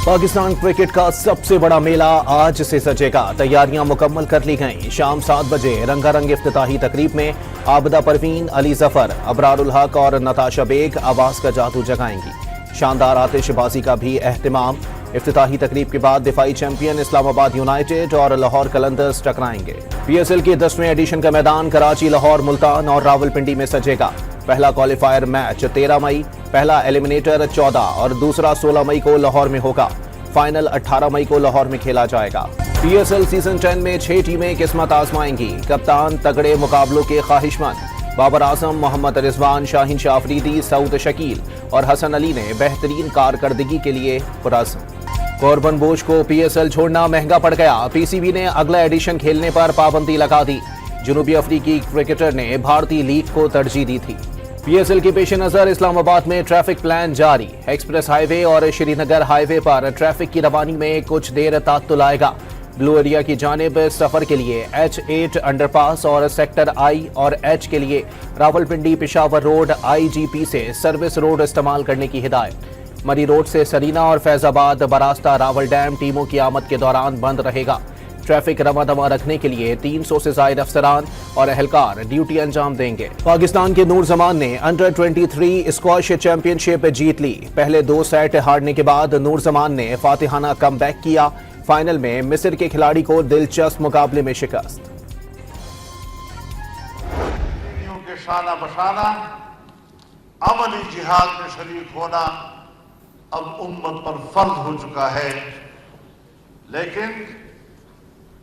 Pakistan cricket का सबसे बड़ा मेला आज से सजेगा। तैयारियां मुकम्मल कर ली गईं। शाम 7 बजे रंगारंग इफ्तिताही तकरीब में आबिदा परवीन, अली जफर, अबरारुल हक और नताशा बेग आवाज का जादू जगाएंगी। शानदार आतिशबाजी का भी एहतिमाम। इफ्तिताही तकरीब के बाद दिफाई चैंपियन इस्लामाबाद यूनाइटेड और लाहौर कलंदर्स टकराएंगे। PSL के 10वें एडिशन का मैदान कराची, लाहौर, मुल्तान और रावलपिंडी में सजेगा। पहला क्वालिफायर मैच 13 मई, पहला एलिमिनेटर 14 और दूसरा 16 मई को लाहौर में होगा। फाइनल 18 मई को लाहौर में खेला जाएगा। PSL सीजन 10 में 6 टीमें किस्मत आजमाएंगी। कप्तान तगड़े मुकाबलों के ख्वाहिशमंद बाबर आजम, मोहम्मद रिजवान, शाहीन शाह अफरीदी, सऊद शकील और हसन अली ने बेहतरीन कारकर्दगी के लिए पुरस्म। कॉर्बन बोश को PSL छोड़ना महंगा पड़ गया। PCB ने अगला एडिशन खेलने पर पाबंदी लगा दी। जनूबी अफ्रीकी क्रिकेटर ने भारतीय लीग को तरजीह दी थी। PSL के पेश नजर इस्लामाबाद में ट्रैफिक प्लान जारी। एक्सप्रेस हाईवे और श्रीनगर हाईवे पर ट्रैफिक की रवानी में कुछ देर तात्तुल आएगा। ब्लू एरिया की जानिब सफर के लिए H8 अंडरपास और सेक्टर I और H के लिए रावलपिंडी पेशावर रोड IGP से सर्विस रोड इस्तेमाल करने की हिदायत। मरी रोड से सरीना और फैजाबाद बरास्ता रावल डैम टीमों की आमद के दौरान बंद रहेगा। ट्रैफिक रवादमा रखने के लिए 300 से ज्यादा अफसरान और अहलकार ड्यूटी अंजाम देंगे। पाकिस्तान के नूर जमान ने अंडर 23 स्क्वॉश चैंपियनशिप जीत ली। पहले 2 सेट हारने के बाद नूर जमान ने फातिहाना कमबैक किया। फाइनल में मिस्र के खिलाड़ी को दिलचस्प मुकाबले में शिकस्त। के शाना बशाना अमली जिहाद में शरीक होना अब उम्मत पर फर्ज हो चुका है, लेकिन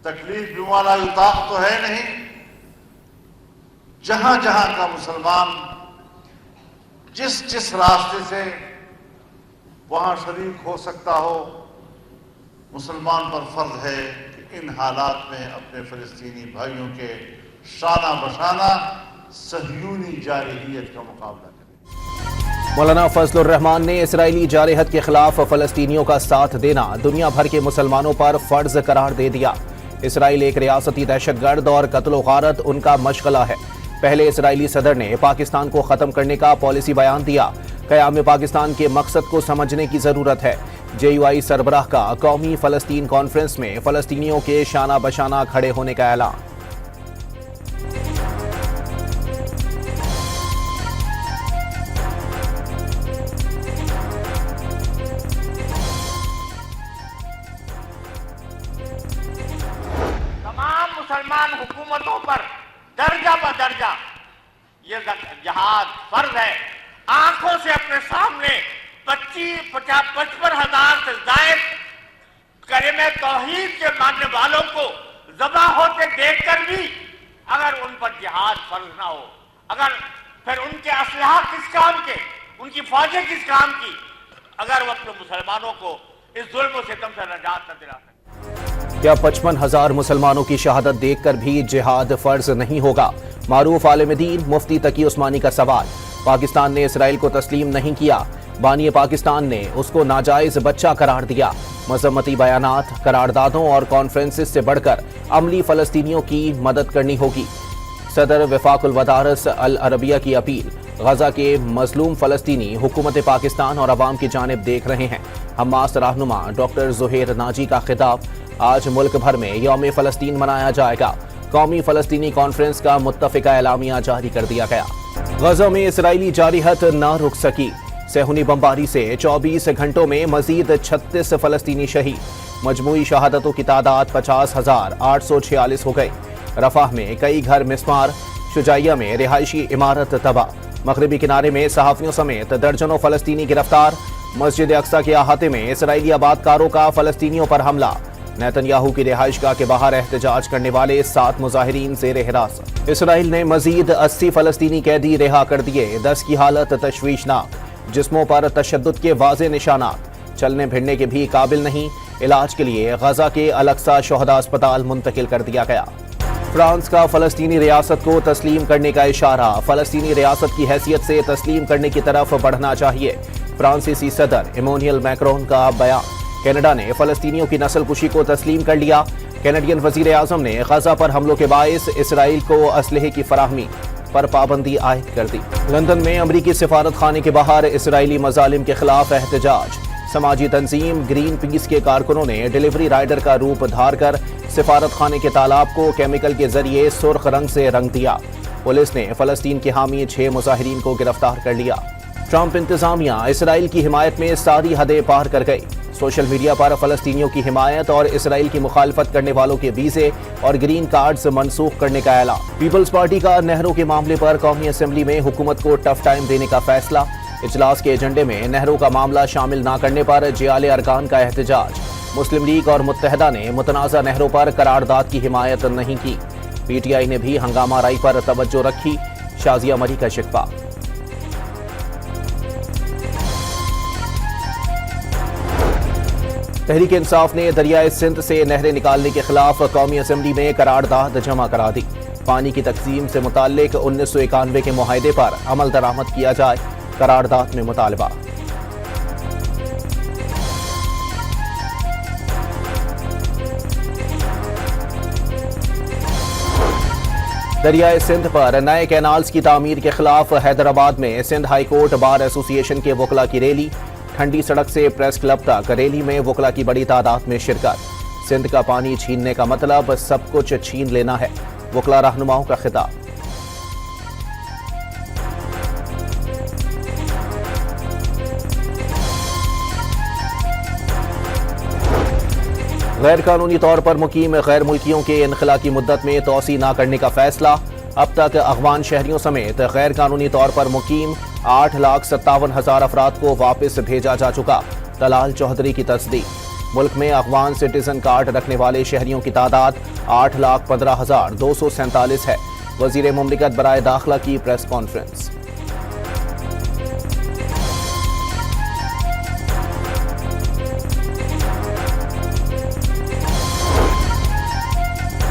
तकलीफ भी वाला उताक तो है नहीं। जहां जहां का मुसलमान जिस रास्ते से वहां शरीक हो सकता हो, मुसलमान पर फर्ज है कि इन हालात में अपने फलस्तीनी भाइयों के शाना बशाना सहयूनी जारहियत का मुकाबला करें। मौलाना फजलुर रहमान ने इसराइली जारहत के खिलाफ फलस्तीनियों का साथ देना दुनिया भर के मुसलमानों पर फर्ज करार दे दिया। इसराइल एक रियासती दहशतगर्द और कत्ल गारत उनका मशगला है। पहले इसराइली सदर ने पाकिस्तान को खत्म करने का पॉलिसी बयान दिया। क़याम पाकिस्तान के मकसद को समझने की जरूरत है। JUI सरबराह का कौमी फलस्तीन कॉन्फ्रेंस में फलस्तीनियों के शाना बशाना खड़े होने का ऐलान। मुसलमान हुकूमतों पर दर्जा ब दर्जा ये जहाद फर्ज है। आंखों से अपने सामने 55,000 से जायद कलिमे तौहीद के मानने वालों को ज़बा होते देखकर भी अगर उन पर जिहाद फर्ज ना हो, अगर फिर उनके असलहा किस काम के, उनकी फौजें किस काम की, अगर वो अपने मुसलमानों को इस जुल्म और सितम से निजात न दिला सके। क्या 55,000 मुसलमानों की शहादत देखकर भी जिहाद फर्ज नहीं होगा? मारूफ आलिम दीन मुफ्ती तकी उस्मानी का सवाल। पाकिस्तान ने इसराइल को तस्लीम नहीं किया। बानी पाकिस्तान ने उसको नाजायज बच्चा करार दिया। मजम्मती बयानात, करारदादों और कॉन्फ्रेंसेस से बढ़कर अमली फलस्तीनियों की मदद करनी होगी। सदर वफाकुल वदारस अल अरबिया की अपील। गजा के मजलूम फलस्तीनी हुकूमत पाकिस्तान और अवाम की जानिब देख रहे हैं। हमास रहनुमा डॉक्टर ज़ुहैर नाजी का खिताब। आज मुल्क भर में यौम फलस्तीन मनाया जाएगा। कौमी फलस्तीनी कॉन्फ्रेंस का मुत्तफिका एलामिया जारी कर दिया गया। गजा में इसराइली जारहत न रुक सकी। सेहुनी बमबारी से 24 घंटों में मजीद 36 फलस्तीनी शहीद। मजमूई शहादतों की तादाद 50,846 हो गई। रफाह में कई घर मिस्मार। शुजाइया में रिहायशी इमारत तबाह। मगरबी किनारे में सहाफियों समेत दर्जनों फलस्तीनी गिरफ्तार। मस्जिद अक्सा के अहाते में इसराइली आबादकारों का फलस्तीनियों पर हमला। नेतन्याहू की रिहाइशगाह के बाहर एहतजाज करने वाले 7 मुजाहिरीन ज़ेर हिरासत। इसराइल ने मजीद 80 फलस्तीनी कैदी रिहा कर दिए। 10 की हालत तशवीशनाक। जिस्मों पर तशद्दुद के वाज़े निशानात। चलने फिरने के भी काबिल नहीं। इलाज के लिए गजा के अल-अक्सा शोहदा अस्पताल मुंतकिल कर दिया गया। फ्रांस का फलस्तीनी रियासत को तस्लीम करने का इशारा। फलस्तीनी रियासत की हैसियत से तस्लीम करने की तरफ बढ़ना चाहिए। फ्रांसीसी सदर इमैनुअल मैक्रोन का बयान। कनाडा ने फलस्तीनियों की नस्लकुशी को तस्लीम कर लिया। कैनेडियन वजीर आजम ने गजा पर हमलों के बायस इसराइल को असलहे की फराहमी पर पाबंदी आयद कर दी। लंदन में अमरीकी सिफारत खाने के बाहर इसराइली मजालिम के खिलाफ एहतजाज। سماجی تنظیم گرین پیس کے کارکنوں نے ڈیلیوری رائڈر کا روپ دھار کر سفارت خانے کے تالاب کو کیمیکل کے ذریعے سرخ رنگ سے رنگ دیا۔ پولیس نے فلسطین کے حامی 6 مظاہرین کو گرفتار کر لیا۔ ٹرمپ انتظامیہ اسرائیل کی حمایت میں ساری حدیں پار کر گئی۔ سوشل میڈیا پر فلسطینیوں کی حمایت اور اسرائیل کی مخالفت کرنے والوں کے ویزے اور گرین کارڈز منسوخ کرنے کا اعلان۔ پیپلز پارٹی کا نہرو کے معاملے پر قومی اسمبلی میں حکومت کو ٹف ٹائم دینے کا فیصلہ۔ اجلاس کے ایجنڈے میں نہرو کا معاملہ شامل نہ کرنے پر جیال ارکان کا احتجاج۔ مسلم لیگ اور متحدہ نے متنازع نہرو پر قرارداد کی حمایت نہیں کی۔ پی ٹی آئی نے بھی ہنگامہ آرائی پر توجہ رکھی۔ شازیہ مری کا شکوہ۔ تحریک انصاف نے دریائے سندھ سے نہریں نکالنے کے خلاف قومی اسمبلی میں قرارداد جمع کرا دی۔ پانی کی تقسیم سے متعلق 1991 کے معاہدے پر عمل درآمد کیا جائے، قرارداد میں مطالبہ۔ دریائے سندھ پر نئے کینالز کی تعمیر کے خلاف حیدرآباد میں سندھ ہائی کورٹ بار ایسوسی ایشن کے وکلاء کی ریلی۔ ٹھنڈی سڑک سے پریس کلب تک ریلی میں وکلاء کی بڑی تعداد میں شرکت۔ سندھ کا پانی چھیننے کا مطلب سب کچھ چھین لینا ہے، وکلاء رہنماؤں کا خطاب۔ غیر قانونی طور پر مقیم غیر ملکیوں کے انخلا کی مدت میں توسیع نہ کرنے کا فیصلہ۔ اب تک افغان شہریوں سمیت غیر قانونی طور پر مقیم 8,57,000 افراد کو واپس بھیجا جا چکا۔ طلال چودھری کی تصدیق۔ ملک میں افغان سٹیزن کارڈ رکھنے والے شہریوں کی تعداد 8,15,247 ہے۔ وزیر مملکت برائے داخلہ کی پریس کانفرنس۔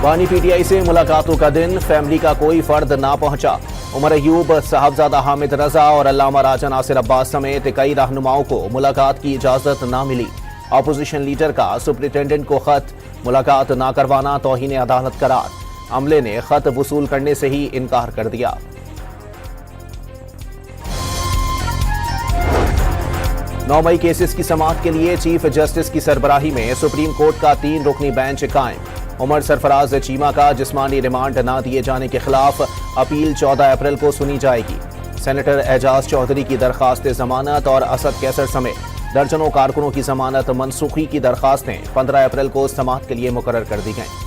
بانی پی ٹی آئی سے ملاقاتوں کا دن، فیملی کا کوئی فرد نہ پہنچا۔ عمر ایوب، صاحبزادہ حامد رضا اور علامہ راجہ ناصر عباس سمیت کئی رہنماؤں کو ملاقات کی اجازت نہ ملی۔ اپوزیشن لیڈر کا سپرنٹینڈنٹ کو خط، ملاقات نہ کروانا توہین عدالت قرار۔ عملے نے خط وصول کرنے سے ہی انکار کر دیا۔ 9 مئی کیسز کی سماعت کے لیے چیف جسٹس کی سربراہی میں سپریم کورٹ کا 3 رکنی بینچ قائم۔ عمر سرفراز چیمہ کا جسمانی ریمانڈ نہ دیے جانے کے خلاف اپیل 14 اپریل کو سنی جائے گی۔ سینیٹر اعجاز چودھری کی درخواست ضمانت اور اسد کیسر سمیت درجنوں کارکنوں کی ضمانت منسوخی کی درخواستیں 15 اپریل کو سماعت کے لیے مقرر کر دی گئیں۔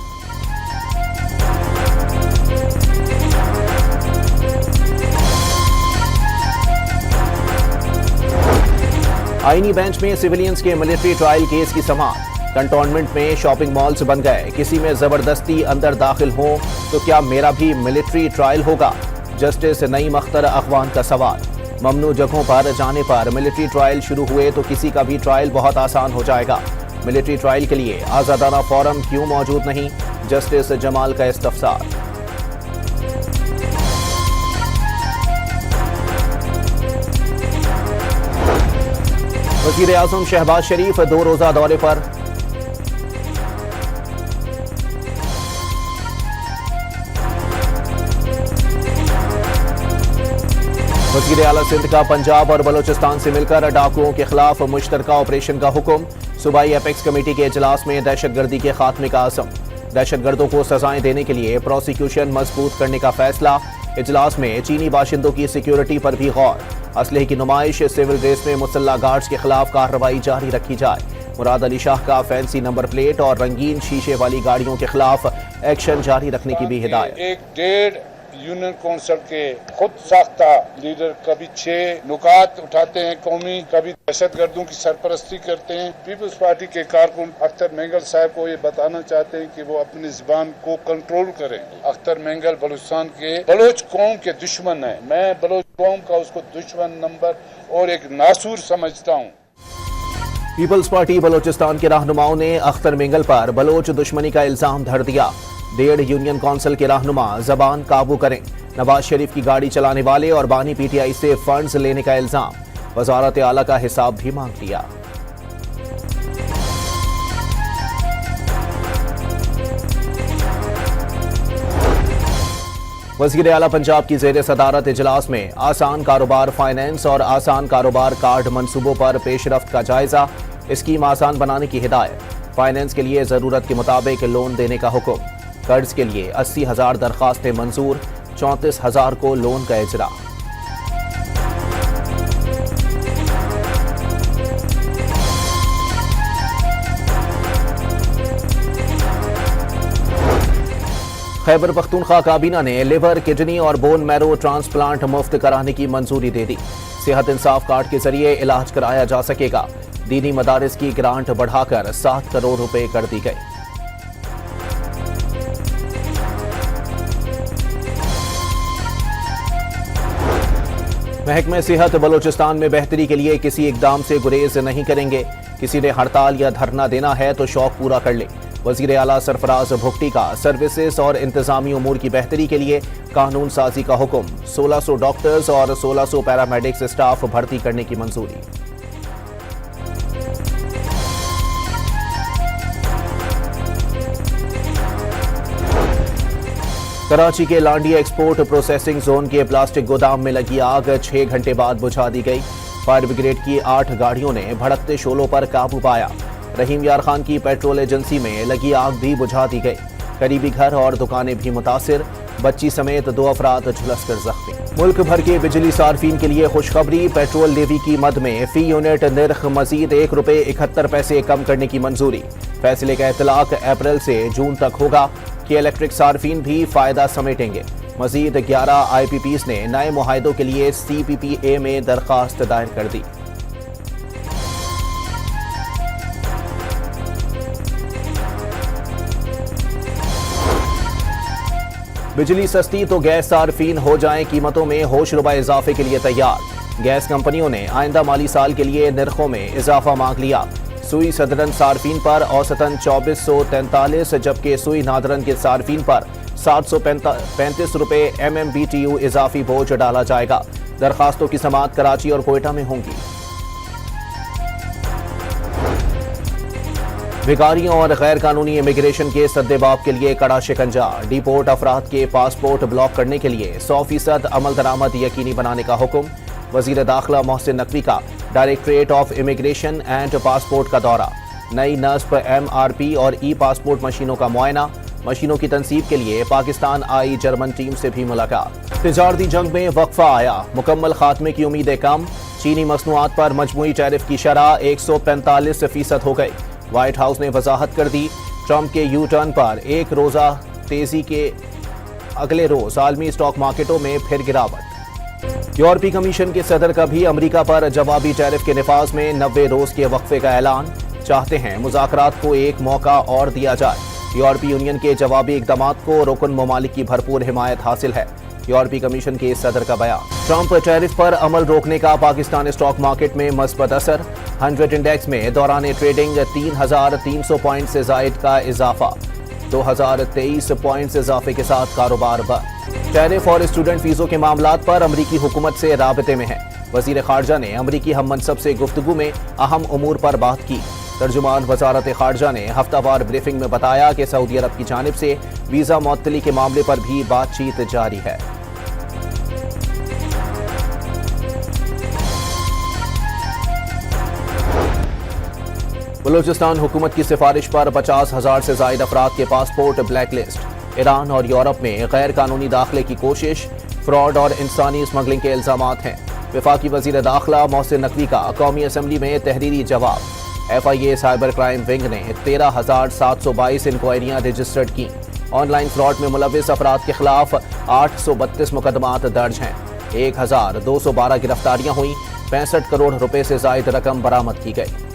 آئینی بینچ میں سویلینز کے ملٹری ٹرائل کیس کی سماعت۔ کنٹونمنٹ میں شاپنگ مالز بن گئے، کسی میں زبردستی اندر داخل ہوں تو کیا میرا بھی ملٹری ٹرائل ہوگا؟ جسٹس نعیم اختر اخوان کا سوال۔ ممنوع جگہوں پر جانے پر ملٹری ٹرائل شروع ہوئے تو کسی کا بھی ٹرائل بہت آسان ہو جائے گا۔ ملٹری ٹرائل کے لیے آزادانہ فورم کیوں موجود نہیں؟ جسٹس جمال کا استفسار۔ وزیر اعظم شہباز شریف 2 روزہ دورے پر۔ وزیر اعلیٰ سندھ کا پنجاب اور بلوچستان سے مل کر ڈاکوؤں کے خلاف مشترکہ آپریشن کا حکم۔ صوبائی ایپیکس کمیٹی کے اجلاس میں دہشت گردی کے خاتمے کا عزم۔ دہشت گردوں کو سزائیں دینے کے لیے پروسیکیوشن مضبوط کرنے کا فیصلہ۔ اجلاس میں چینی باشندوں کی سیکیورٹی پر بھی غور۔ اسلحے کی نمائش، سول ڈریس میں مسلح گارڈز کے خلاف کارروائی جاری رکھی جائے۔ مراد علی شاہ کا فینسی نمبر پلیٹ اور رنگین شیشے والی گاڑیوں کے خلاف ایکشن جاری رکھنے کی بھی ہدایت۔ 1.5 یونین کونسل کے خود ساختہ لیڈر کبھی 6 نکات اٹھاتے ہیں قومی، کبھی دہشت گردوں کی سرپرستی کرتے ہیں۔ پیپلز پارٹی کے کارکن اختر مینگل صاحب کو یہ بتانا چاہتے ہیں کہ وہ اپنی زبان کو کنٹرول کریں۔ اختر مینگل بلوچستان کے بلوچ قوم کے دشمن ہیں۔ میں بلوچ قوم کا اس کو دشمن نمبر اور ایک ناسور سمجھتا ہوں۔ پیپلز پارٹی بلوچستان کے رہنماؤں نے اختر مینگل پر بلوچ دشمنی کا الزام دھر دیا۔ 1.5 یونین کونسل کے رہنما زبان قابو کریں۔ نواز شریف کی گاڑی چلانے والے اور بانی پی ٹی آئی سے فنڈز لینے کا الزام۔ وزارت اعلیٰ کا حساب بھی مانگ لیا۔ وزیر اعلیٰ پنجاب کی زیر صدارت اجلاس میں آسان کاروبار فائنینس اور آسان کاروبار کارڈ منصوبوں پر پیش رفت کا جائزہ، اسکیم آسان بنانے کی ہدایت، فائنینس کے لیے ضرورت کے مطابق لون دینے کا حکم، قرض کے لیے 80,000 درخواستیں منظور، 34,000 کو لون کا اجرا۔ خیبر پختونخوا کابینہ نے لیور، کڈنی اور بون میرو ٹرانسپلانٹ مفت کرانے کی منظوری دے دی۔ صحت انصاف کارڈ کے ذریعے علاج کرایا جا سکے گا۔ دینی مدارس کی گرانٹ بڑھا کر 7 کروڑ روپے کر دی گئی۔ محکمہ صحت بلوچستان میں بہتری کے لیے کسی اقدام سے گریز نہیں کریں گے۔ کسی نے ہڑتال یا دھرنا دینا ہے تو شوق پورا کر لے۔ وزیر اعلیٰ سرفراز بھگٹی کا سروسز اور انتظامی امور کی بہتری کے لیے قانون سازی کا حکم، 1600 ڈاکٹرز اور 1600 پیرامیڈکس اسٹاف بھرتی کرنے کی منظوری۔ کراچی کے لانڈی ایکسپورٹ پروسیسنگ زون کے پلاسٹک گودام میں لگی آگ 6 گھنٹے بعد بجھا دی گئی۔ فائر بریگیڈ کی 8 گاڑیوں نے بھڑکتے شعلوں پر قابو پایا۔ رحیم یار خان کی پیٹرول ایجنسی میں لگی آگ بھی بجھا دی گئی۔ قریبی گھر اور دکانیں بھی متاثر، بچی سمیت 2 افراد جھلس کر زخمی۔ ملک بھر کے بجلی صارفین کے لیے خوشخبری، پیٹرول لیوی کی مد میں فی یونٹ نرخ مزید ₹1.71 کم کرنے کی منظوری۔ فیصلے کا اطلاق اپریل سے جون تک ہوگا کہ الیکٹرک صارفین بھی فائدہ سمیٹیں گے۔ مزید 11 آئی پی پیز نے نئے معاہدوں کے لیے سی پی پی اے میں درخواست دائر کر دی۔ بجلی سستی تو گیس صارفین ہو جائیں قیمتوں میں ہوش ربا اضافے کے لیے تیار۔ گیس کمپنیوں نے آئندہ مالی سال کے لیے نرخوں میں اضافہ مانگ لیا۔ سوئی صدرن صارفین پر اوسطاً 2443 جبکہ سوئی نادرن کے صارفین پر 735 روپے MMBTU اضافی بوجھ ڈالا جائے گا۔ درخواستوں کی سماعت کراچی اور کوئٹہ میں ہوں گی۔ بھکاریوں اور غیر قانونی امیگریشن کے سدباب کے لیے کڑا شکنجہ، ڈیپورٹ افراد کے پاسپورٹ بلاک کرنے کے لیے 100% عمل درآمد یقینی بنانے کا حکم۔ وزیر داخلہ محسن نقوی کا directorate of immigration and passport کا دورہ، نئی نصب MRP اور ای پاسپورٹ مشینوں کا معائنہ، مشینوں کی تنصیب کے لیے پاکستان آئی جرمن ٹیم سے بھی ملاقات۔ تجارتی جنگ میں وقفہ آیا، مکمل خاتمے کی امیدیں کم، چینی مصنوعات پر مجموعی ٹیرف کی شرح 145% ہو گئی۔ وائٹ ہاؤس نے وضاحت کر دی، ٹرمپ کے یو ٹرن پر ایک روزہ تیزی کے اگلے روز عالمی اسٹاک مارکیٹوں میں پھر گراوٹ۔ یورپی کمیشن کے صدر کا بھی امریکہ پر جوابی ٹیرف کے نفاذ میں 90 روز کے وقفے کا اعلان، چاہتے ہیں مذاکرات کو ایک موقع اور دیا جائے۔ یورپی یونین کے جوابی اقدامات کو رکن ممالک کی بھرپور حمایت حاصل ہے، یورپی کمیشن کے صدر کا بیان۔ ٹرمپ ٹیرف پر عمل روکنے کا پاکستان اسٹاک مارکیٹ میں مثبت اثر، 100 انڈیکس میں دوران ٹریڈنگ 3300 پوائنٹ سے زائد کا اضافہ، 2023 پوائنٹس اضافے کے ساتھ کاروبار بند۔ ٹیرف اور اسٹوڈنٹ فیسوں کے معاملات پر امریکی حکومت سے رابطے میں ہے، وزیر خارجہ نے امریکی ہم منصب سے گفتگو میں اہم امور پر بات کی۔ ترجمان وزارت خارجہ نے ہفتہ وار بریفنگ میں بتایا کہ سعودی عرب کی جانب سے ویزا معطلی کے معاملے پر بھی بات چیت جاری ہے۔ بلوچستان حکومت کی سفارش پر 50,000 سے زائد افراد کے پاسپورٹ بلیک لسٹ، ایران اور یورپ میں غیر قانونی داخلے کی کوشش، فراڈ اور انسانی اسمگلنگ کے الزامات ہیں۔ وفاقی وزیر داخلہ محسن نقوی کا قومی اسمبلی میں تحریری جواب۔ FIA سائبر کرائم ونگ نے 13,722 انکوائریاں رجسٹرڈ کی۔ آن لائن فراڈ میں ملوث افراد کے خلاف 832 مقدمات درج ہیں، 1,212 گرفتاریاں ہوئیں، 65 کروڑ روپے سے زائد رقم برآمد کی گئی۔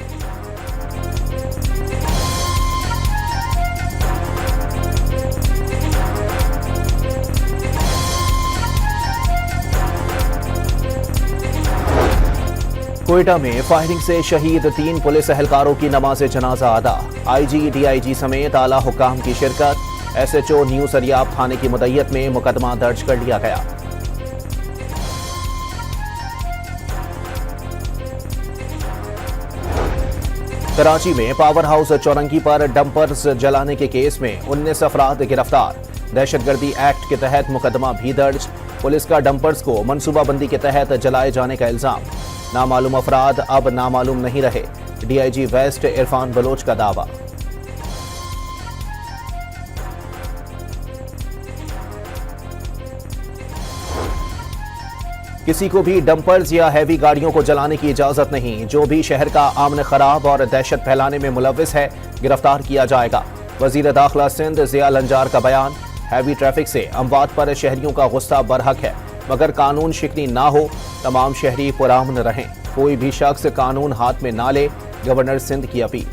کوئٹہ میں فائرنگ سے شہید 3 پولیس اہلکاروں کی نماز جنازہ ادا، IG DIG سمیت اعلیٰ حکام کی شرکت۔ SHO نیو سریاب تھانے کی مدعیت میں مقدمہ درج کر لیا گیا۔ کراچی میں پاور ہاؤس چورنگی پر ڈمپرز جلانے کے کیس میں 19 افراد گرفتار، दहशत गर्दी एक्ट के तहत मुकदमा भी दर्ज। पुलिस का डंपर्स को मनसूबा बंदी के तहत जलाए जाने का इल्जाम। नामालूम अफराद अब नामालूम नहीं रहे, डीआईजी वेस्ट इरफान बलोच का दावा। किसी को भी डंपर्स या हैवी गाड़ियों को जलाने की इजाजत नहीं। जो भी शहर का आमन खराब और दहशत फैलाने में मुलव्विस है, गिरफ्तार किया जाएगा। वजीर दाखिला सिंध ज़िया लंजार का बयान। हैवी ट्रैफिक से अमवात पर शहरियों का गुस्सा बरहक है, मगर कानून शिकनी ना हो, तमाम शहरी पुरामन रहें, कोई भी शख्स कानून हाथ में ना ले, गवर्नर सिंध की अपील।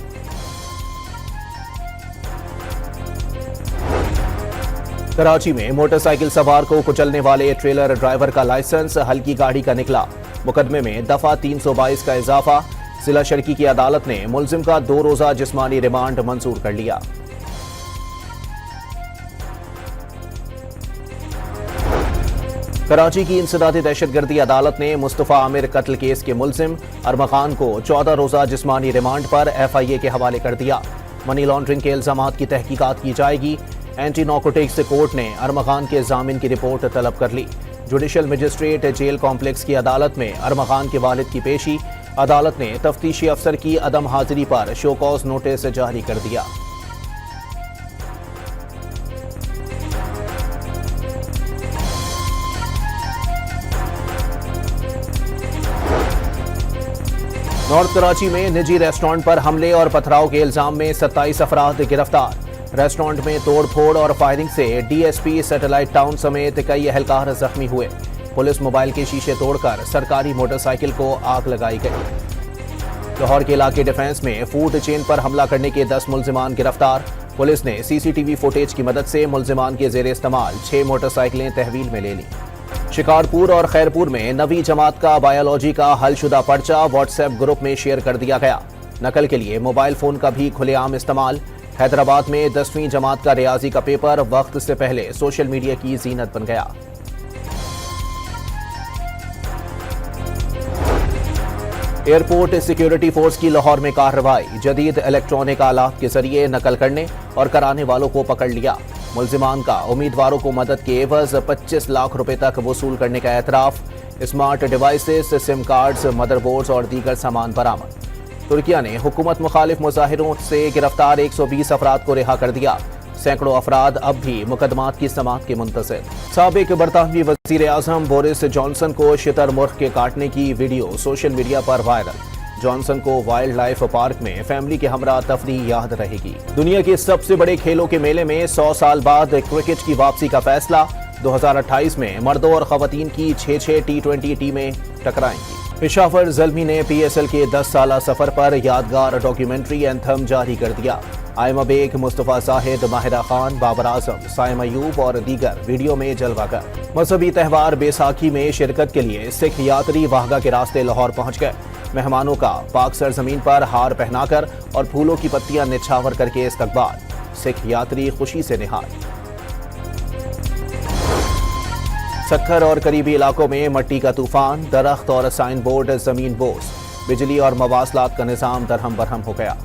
कराची में मोटरसाइकिल सवार को कुचलने वाले ट्रेलर ड्राइवर का लाइसेंस हल्की गाड़ी का निकला। मुकदमे में दफा 322 का इजाफा। जिला शर्की की अदालत ने मुलजिम का 2 रोजा जिस्मानी रिमांड मंजूर कर लिया। कराची की इंसदादी दहशतगर्दी अदालत ने मुस्तफा आमिर कत्ल केस के मुलजिम अरमखान को 14 रोजा जिस्मानी रिमांड पर FIA के हवाले कर दिया। मनी लॉन्ड्रिंग के इल्जामात की तहकीकात की जाएगी। एंटी नार्कोटिक्स कोर्ट ने अरमखान के जामिन की रिपोर्ट तलब कर ली। जुडिशल मजिस्ट्रेट जेल कॉम्प्लेक्स की अदालत में अरमखान के वालिद की पेशी। अदालत ने तफ्तीशी अफसर की अदम हाजिरी पर शो कॉज नोटिस जारी कर दिया। नॉर्थ कराची में निजी रेस्टोरेंट पर हमले और पथराव के इल्जाम में 27 अफराद गिरफ्तार। रेस्टोरेंट में तोड़ फोड़ और फायरिंग से DSP सैटेलाइट टाउन समेत कई अहलकार जख्मी हुए। पुलिस मोबाइल के शीशे तोड़कर सरकारी मोटरसाइकिल को आग लगाई गई। लाहौर के इलाके डिफेंस में फूड चेन पर हमला करने के 10 मुलजिमान गिरफ्तार। पुलिस ने CCTV फुटेज की मदद से मुलजिमान के जेर इस्तेमाल 6 मोटरसाइकिलें तहवील में ले ली। शिकारपुर और खैरपुर में नवी जमात का बायोलॉजी का हलशुदा पर्चा व्हाट्सएप ग्रुप में शेयर कर दिया गया। नकल के लिए मोबाइल फोन का भी खुलेआम इस्तेमाल। हैदराबाद में 10वीं जमात का रियाजी का पेपर वक्त से पहले सोशल मीडिया की जीनत बन गया। एयरपोर्ट सिक्योरिटी फोर्स की लाहौर में कार्रवाई। जदीद इलेक्ट्रॉनिक आलात के जरिए नकल करने और कराने वालों को पकड़ लिया। मुलजिमान का उम्मीदवारों को मदद के एवज 25 लाख रुपए तक वसूल करने का एतराफ। Smart devices, SIM cards, motherboards और दीगर सामान बरामद। तुर्किया ने हुकूमत मुखालिफ मुजाहिरों से गिरफ्तार 120 अफराद को रिहा कर दिया। सैकड़ों अफराद अब भी मुकदमात की समाअत के मुंतज़िर। साबिक बरतानवी वजीर आजम बोरिस जॉनसन को शुतुरमुर्ग के काटने की वीडियो सोशल मीडिया पर वायरल। जॉनसन को वाइल्ड लाइफ पार्क में फैमिली के हमरा तफरीह याद रहेगी। दुनिया के सबसे बड़े खेलों के मेले में 100 साल बाद क्रिकेट की वापसी का फैसला। 2028 में मर्दों और खवातीन की 6 T20 टीमें टकराएंगी। पेशावर ज़ल्मी ने PSL के 10 साला सफर पर यादगार डॉक्यूमेंट्री एंथम जारी कर दिया। आयमा बेग, मुस्तफा जाहिद, माहिरा खान, बाबर आजम, साइम अयूब और दीगर वीडियो में जलवागर। मजहबी त्यौहार बैसाखी में शिरकत के लिए सिख यात्री वाहगा के रास्ते लाहौर पहुंच गए। मेहमानों का पाक सरजमीन पर हार पहनाकर और फूलों की पत्तियां निछावर करके इस्तकबाल। सिख यात्री खुशी से निहाल। सक्खर और करीबी इलाकों में मट्टी का तूफान, दरख्त और साइन बोर्ड जमीन बोस। बिजली और मवासलात का निजाम दरहम बरहम हो गया।